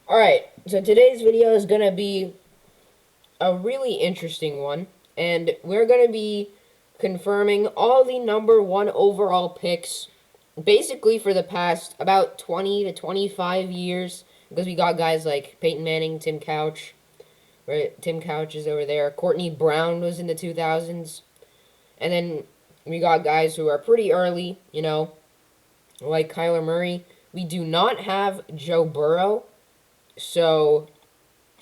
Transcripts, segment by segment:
Alright, so today's video is going to be a really interesting one, and we're going to be confirming all the number one overall picks, basically for the past about 20 to 25 years, because we got guys like Peyton Manning, Tim Couch, right? Tim Couch is over there. Courtney Brown was in the 2000s, and then we got guys who are pretty early, like Kyler Murray. We do not have Joe Burrow. So,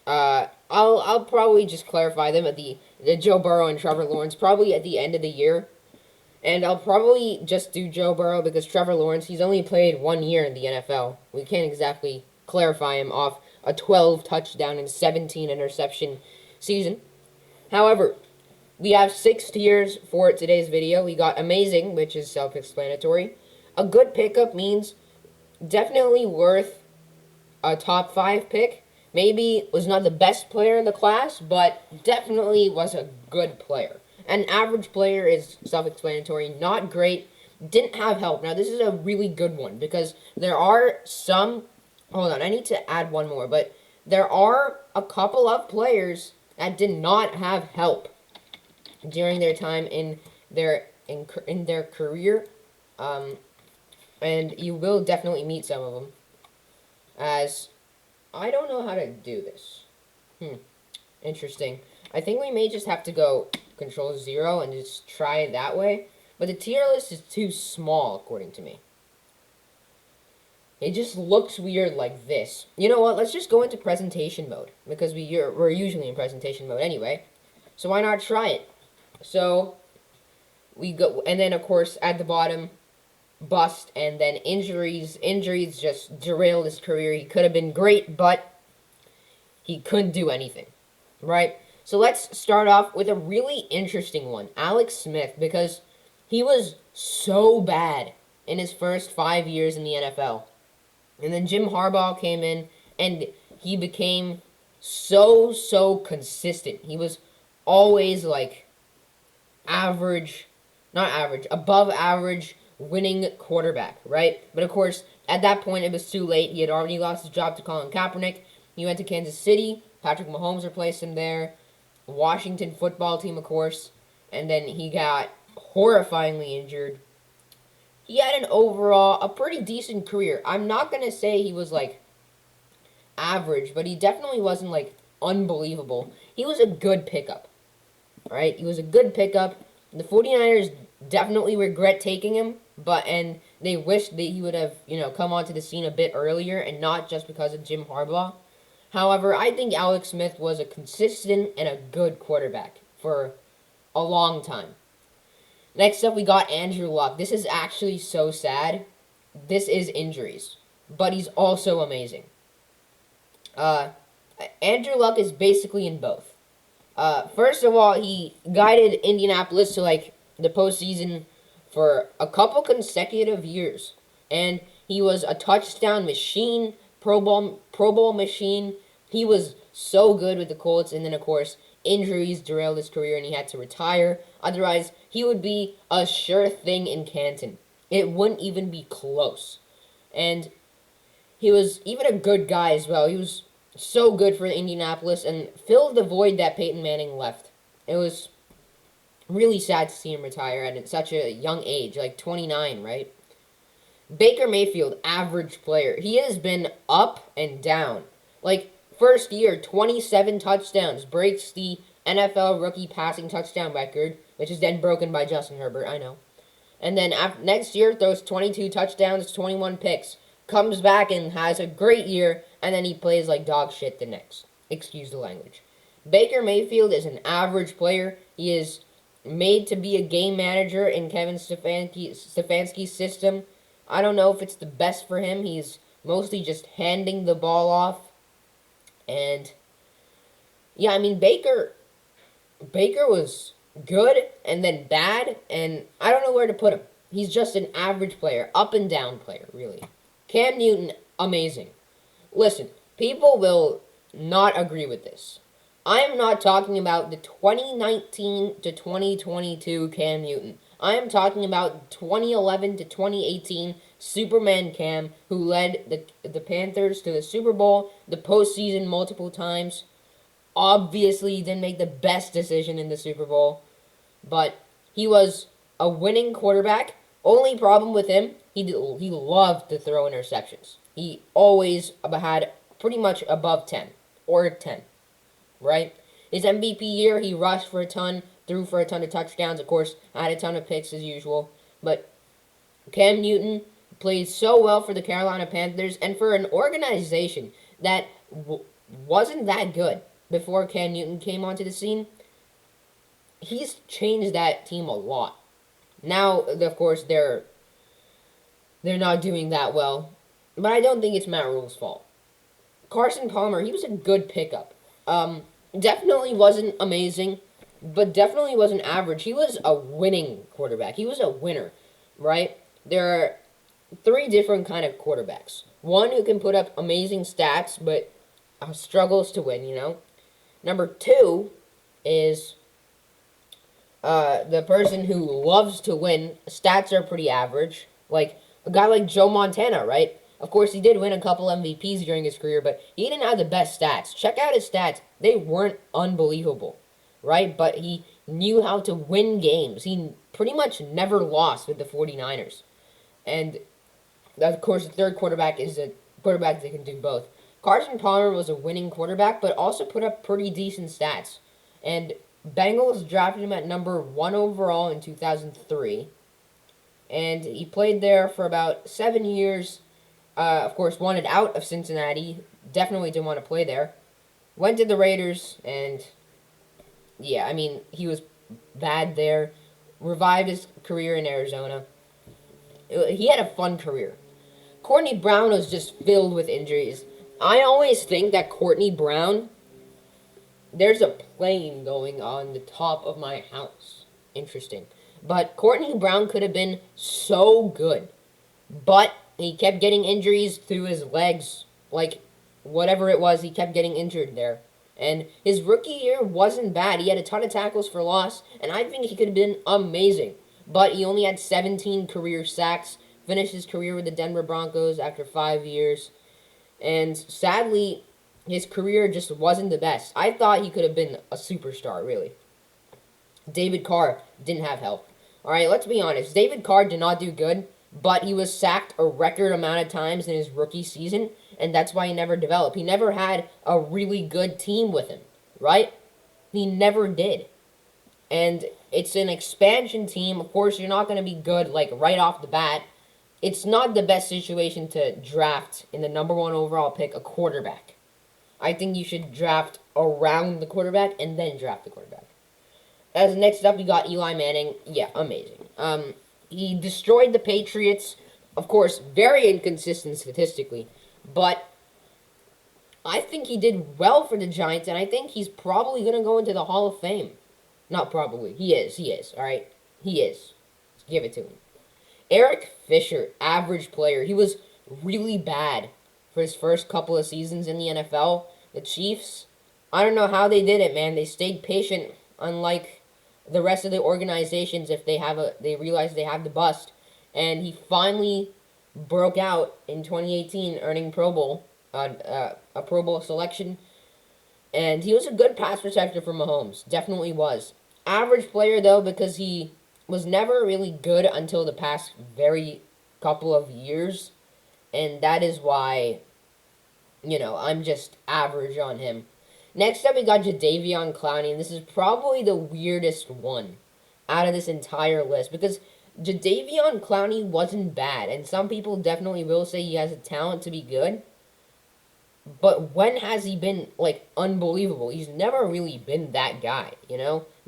I'll probably just clarify them at the Joe Burrow and Trevor Lawrence probably at the end of the year, and I'll probably just do Joe Burrow because Trevor Lawrence, he's only played 1 year in the NFL. We can't exactly clarify him off a 12 touchdown and 17 interception season. However, we have 6 tiers for today's video. We got amazing, which is self-explanatory. A good pickup means definitely worth a top 5 pick. Maybe was not the best player in the class, but definitely was a good player. An average player is self-explanatory, not great, didn't have help. Now, this is a really good one because there are some... Hold on, I need to add one more, but there are a couple of players that did not have help during their time in their career, and you will definitely meet some of them. As I don't know how to do this. Interesting. I think we may just have to go Control-0 and just try it that way. But the tier list is too small, according to me. It just looks weird like this. You know what? Let's just go into presentation mode. Because we're usually in presentation mode anyway. So why not try it? So, we go... And then, of course, at the bottom... bust, and then injuries just derailed his career. He could have been great, but he couldn't do anything, right? So let's start off with a really interesting one, Alex Smith, because he was so bad in his first 5 years in the NFL. And then Jim Harbaugh came in, and he became so consistent. He was always, like, above average, winning quarterback, right? But of course, at that point, it was too late. He had already lost his job to Colin Kaepernick. He went to Kansas City. Patrick Mahomes replaced him there. Washington football team, of course. And then he got horrifyingly injured. He had an overall, a pretty decent career. I'm not going to say he was, like, average, but he definitely wasn't, like, unbelievable. He was a good pickup, right? He was a good pickup. The 49ers definitely regret taking him, and they wish that he would have, come onto the scene a bit earlier and not just because of Jim Harbaugh. However, I think Alex Smith was a consistent and a good quarterback for a long time. Next up, we got Andrew Luck. This is actually so sad. This is injuries, but he's also amazing. Andrew Luck is basically in both. First of all, he guided Indianapolis to, like, the postseason for a couple consecutive years. And he was a touchdown machine, Pro Bowl machine. He was so good with the Colts. And then, of course, injuries derailed his career and he had to retire. Otherwise, he would be a sure thing in Canton. It wouldn't even be close. And he was even a good guy as well. He was so good for Indianapolis and filled the void that Peyton Manning left. It was really sad to see him retire at such a young age, like 29, right? Baker Mayfield, average player. He has been up and down. Like, first year, 27 touchdowns, breaks the NFL rookie passing touchdown record, which is then broken by Justin Herbert, I know. And then next year, throws 22 touchdowns, 21 picks, comes back and has a great year, and then he plays like dog shit the next. Excuse the language. Baker Mayfield is an average player. He is made to be a game manager in Kevin Stefanski's system. I don't know if it's the best for him. He's mostly just handing the ball off. And, yeah, I mean, Baker was good and then bad, and I don't know where to put him. He's just an average player, up and down player, really. Cam Newton, amazing. Listen, people will not agree with this. I am not talking about the 2019 to 2022 Cam Newton. I am talking about 2011 to 2018 Superman Cam, who led the Panthers to the Super Bowl, the postseason multiple times. Obviously, he didn't make the best decision in the Super Bowl, but he was a winning quarterback. Only problem with him, he loved to throw interceptions. He always had pretty much above 10 or 10, right? His MVP year, he rushed for a ton, threw for a ton of touchdowns, of course, had a ton of picks as usual. But Cam Newton played so well for the Carolina Panthers and for an organization that wasn't that good before Cam Newton came onto the scene. He's changed that team a lot. Now, of course, they're not doing that well, but I don't think it's Matt Rule's fault. Carson Palmer, he was a good pickup. Definitely wasn't amazing, but definitely wasn't average. He was a winning quarterback. He was a winner, right? There are three different kind of quarterbacks. One who can put up amazing stats, but struggles to win, you know. Number two is the person who loves to win. Stats are pretty average. Like a guy like Joe Montana, right? Of course, he did win a couple MVPs during his career, but he didn't have the best stats. Check out his stats. They weren't unbelievable, right? But he knew how to win games. He pretty much never lost with the 49ers. And, of course, the third quarterback is a quarterback that can do both. Carson Palmer was a winning quarterback, but also put up pretty decent stats. And Bengals drafted him at number 1 overall in 2003. And he played there for about 7 years. Of course, wanted out of Cincinnati. Definitely didn't want to play there. Went to the Raiders, and yeah, I mean, he was bad there. Revived his career in Arizona. He had a fun career. Courtney Brown was just filled with injuries. I always think that Courtney Brown, there's a plane going on the top of my house. Interesting. But Courtney Brown could have been so good. But he kept getting injuries through his legs. Like, whatever it was, he kept getting injured there. And his rookie year wasn't bad. He had a ton of tackles for loss, and I think he could have been amazing. But he only had 17 career sacks, finished his career with the Denver Broncos after 5 years. And sadly, his career just wasn't the best. I thought he could have been a superstar, really. David Carr didn't have help. Alright, let's be honest. David Carr did not do good, but he was sacked a record amount of times in his rookie season, and that's why he never developed. He never had a really good team with him, right? He never did. And it's an expansion team. Of course, you're not going to be good, like, right off the bat. It's not the best situation to draft in the number 1 overall pick a quarterback. I think you should draft around the quarterback and then draft the quarterback. As next up, we got Eli Manning. Yeah, amazing. He destroyed the Patriots. Of course, very inconsistent statistically. But I think he did well for the Giants, and I think he's probably going to go into the Hall of Fame. Not probably. He is, alright? He is. Let's give it to him. Eric Fisher, average player. He was really bad for his first couple of seasons in the NFL. The Chiefs, I don't know how they did it, man. They stayed patient, unlike the rest of the organizations. If they realize they have the bust. And he finally broke out in 2018, earning Pro Bowl, a Pro Bowl selection. And he was a good pass protector for Mahomes. Definitely was. Average player, though, because he was never really good until the past very couple of years. And that is why, I'm just average on him. Next up, we got Jadeveon Clowney, and this is probably the weirdest one out of this entire list, because Jadeveon Clowney wasn't bad, and some people definitely will say he has a talent to be good, but when has he been, unbelievable? He's never really been that guy,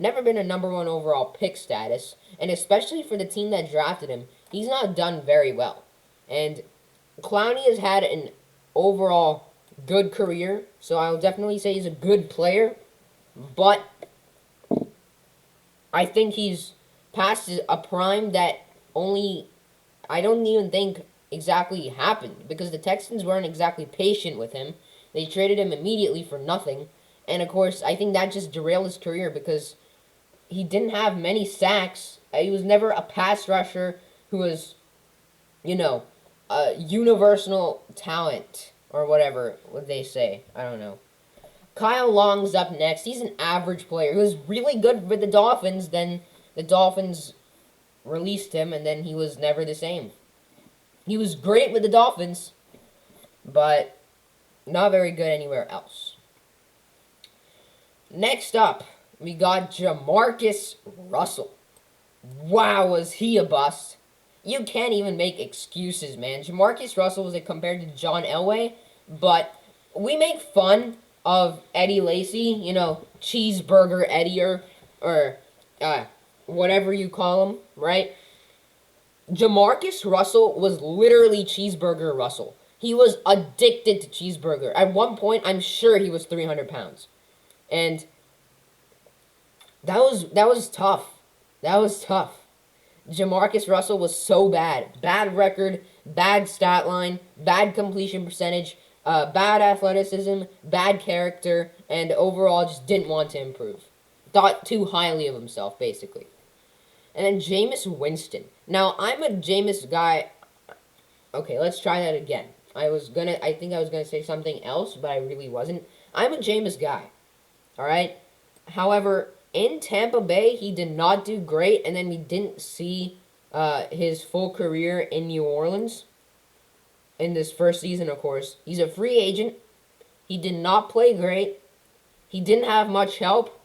Never been a number 1 overall pick status, and especially for the team that drafted him, he's not done very well. And Clowney has had an overall good career, so I'll definitely say he's a good player, but I think he's past a prime that I don't even think exactly happened, because the Texans weren't exactly patient with him. They traded him immediately for nothing, and of course, I think that just derailed his career, because he didn't have many sacks. He was never a pass rusher who was, universal talent, or whatever what they say. I don't know. Kyle Long's up next. He's an average player. He was really good with the Dolphins. Then the Dolphins released him, and then he was never the same. He was great with the Dolphins, but not very good anywhere else. Next up, we got Jamarcus Russell. Wow, was he a bust? You can't even make excuses, man. Jamarcus Russell was compared to John Elway, but we make fun of Eddie Lacy, Cheeseburger Eddie, or whatever you call him, right? Jamarcus Russell was literally Cheeseburger Russell. He was addicted to cheeseburger. At one point, I'm sure he was 300 pounds. And that was tough. That was tough. Jamarcus Russell was so bad. Bad record, bad stat line, bad completion percentage, bad athleticism, bad character, and overall just didn't want to improve. Thought too highly of himself, basically. And then Jameis Winston. Now, I'm a Jameis guy. Okay, let's try that again. I think I was gonna say something else, but I really wasn't. I'm a Jameis guy. Alright? However, in Tampa Bay, he did not do great, and then we didn't see his full career in New Orleans in this first season, of course. He's a free agent. He did not play great. He didn't have much help,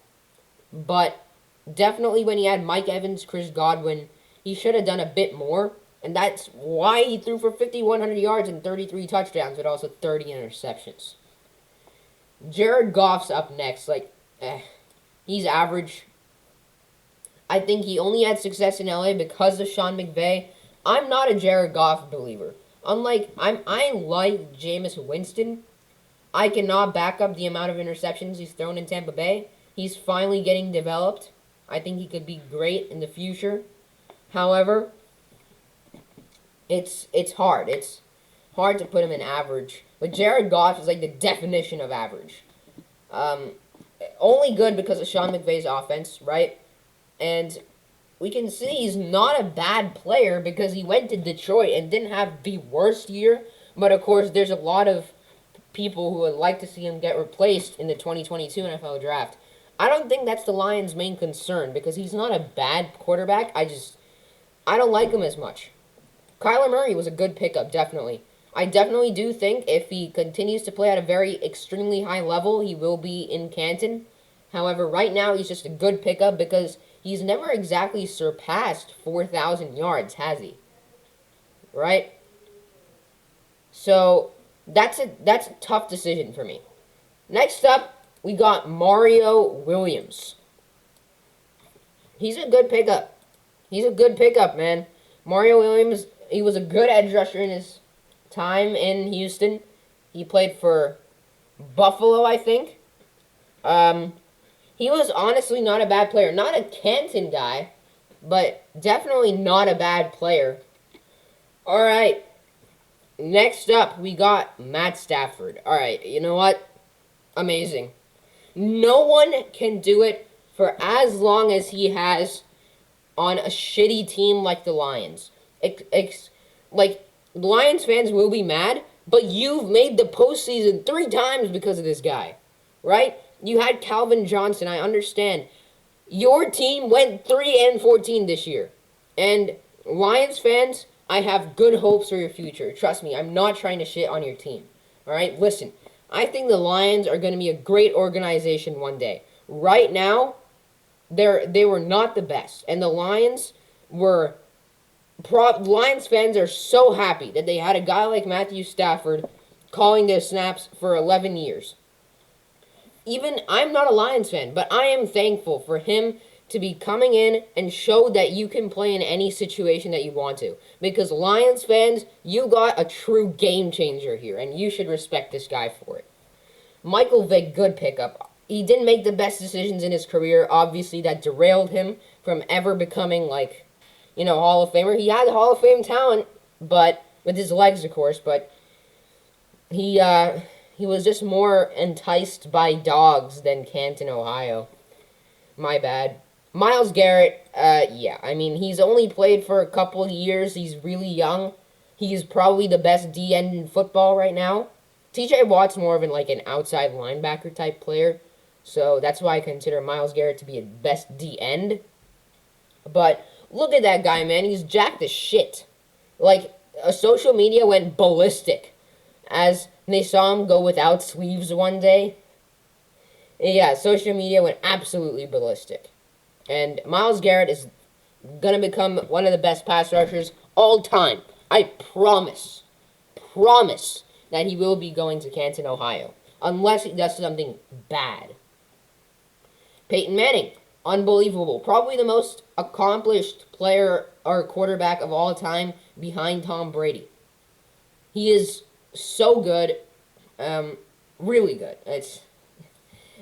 but definitely when he had Mike Evans, Chris Godwin, he should have done a bit more, and that's why he threw for 5,100 yards and 33 touchdowns, but also 30 interceptions. Jared Goff's up next. He's average. I think he only had success in LA because of Sean McVay. I'm not a Jared Goff believer. I like Jameis Winston. I cannot back up the amount of interceptions he's thrown in Tampa Bay. He's finally getting developed. I think he could be great in the future. However, it's hard. It's hard to put him in average. But Jared Goff is like the definition of average. Only good because of Sean McVay's offense, right? And we can see he's not a bad player because he went to Detroit and didn't have the worst year. But, of course, there's a lot of people who would like to see him get replaced in the 2022 NFL Draft. I don't think that's the Lions' main concern because he's not a bad quarterback. I don't like him as much. Kyler Murray was a good pickup, definitely. I definitely do think if he continues to play at a very extremely high level, he will be in Canton. However, right now he's just a good pickup because he's never exactly surpassed 4,000 yards, has he? Right? So, that's a tough decision for me. Next up, we got Mario Williams. He's a good pickup. He's a good pickup, man. Mario Williams, he was a good edge rusher in his time in Houston. He played for Buffalo, I think. He was honestly not a bad player. Not a Canton guy, but definitely not a bad player. Alright. Next up, we got Matt Stafford. Alright, you know what? Amazing. No one can do it for as long as he has on a shitty team like the Lions. The Lions fans will be mad, but you've made the postseason 3 times because of this guy, right? You had Calvin Johnson, I understand. Your team went 3-14 this year. And Lions fans, I have good hopes for your future. Trust me, I'm not trying to shit on your team. Alright, listen. I think the Lions are going to be a great organization one day. Right now, they were not the best. And the Lions were... Lions fans are so happy that they had a guy like Matthew Stafford calling their snaps for 11 years. Even, I'm not a Lions fan, but I am thankful for him to be coming in and show that you can play in any situation that you want to. Because Lions fans, you got a true game changer here, and you should respect this guy for it. Michael Vick, good pickup. He didn't make the best decisions in his career. Obviously, that derailed him from ever becoming, Hall of Famer. He had Hall of Fame talent, but with his legs, of course, but he was just more enticed by dogs than Canton, Ohio. My bad. Myles Garrett, he's only played for a couple of years. He's really young, He is probably the best D end in football right now. TJ Watt's more of an outside linebacker type player, so that's why I consider Myles Garrett to be a best D end. But look at that guy, man. He's jacked as shit. Like, social media went ballistic as they saw him go without sleeves one day. Yeah, social media went absolutely ballistic. And Myles Garrett is going to become one of the best pass rushers all time. I promise that he will be going to Canton, Ohio. Unless he does something bad. Peyton Manning, unbelievable. Probably the most accomplished player or quarterback of all time behind Tom Brady. He is so good. Really good.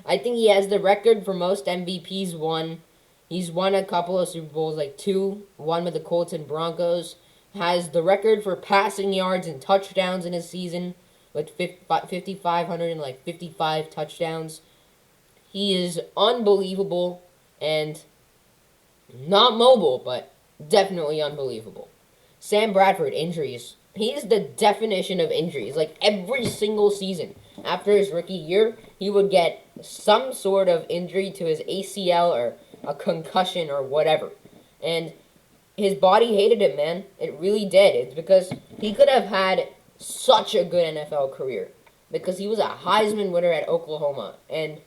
I think he has the record for most MVPs won. He's won a couple of Super Bowls, like 2, one with the Colts and Broncos. Has the record for passing yards and touchdowns in his season with 5,555 touchdowns. He is unbelievable and not mobile, but definitely unbelievable. Sam Bradford, injuries. He's the definition of injuries. Like, every single season after his rookie year, he would get some sort of injury to his ACL or a concussion or whatever. And his body hated him, man. It really did. It's because he could have had such a good NFL career. Because he was a Heisman winner at Oklahoma. And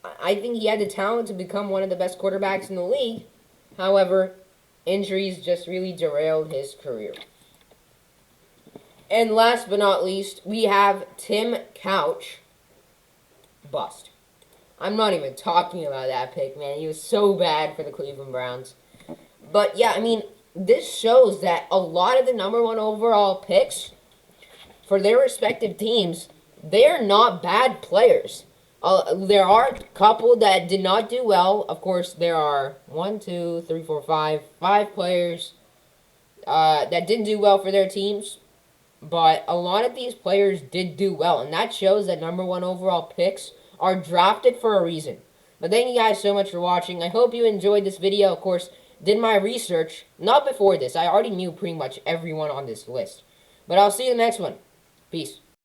I think he had the talent to become one of the best quarterbacks in the league. However, injuries just really derailed his career. And last but not least, we have Tim Couch. Bust. I'm not even talking about that pick, man. He was so bad for the Cleveland Browns. But yeah, I mean, this shows that a lot of the number 1 overall picks for their respective teams, they are not bad players. There are a couple that did not do well. Of course, there are 5 players that didn't do well for their teams. But a lot of these players did do well. And that shows that number 1 overall picks are drafted for a reason. But thank you guys so much for watching. I hope you enjoyed this video. Of course, did my research. Not before this. I already knew pretty much everyone on this list. But I'll see you in the next one. Peace.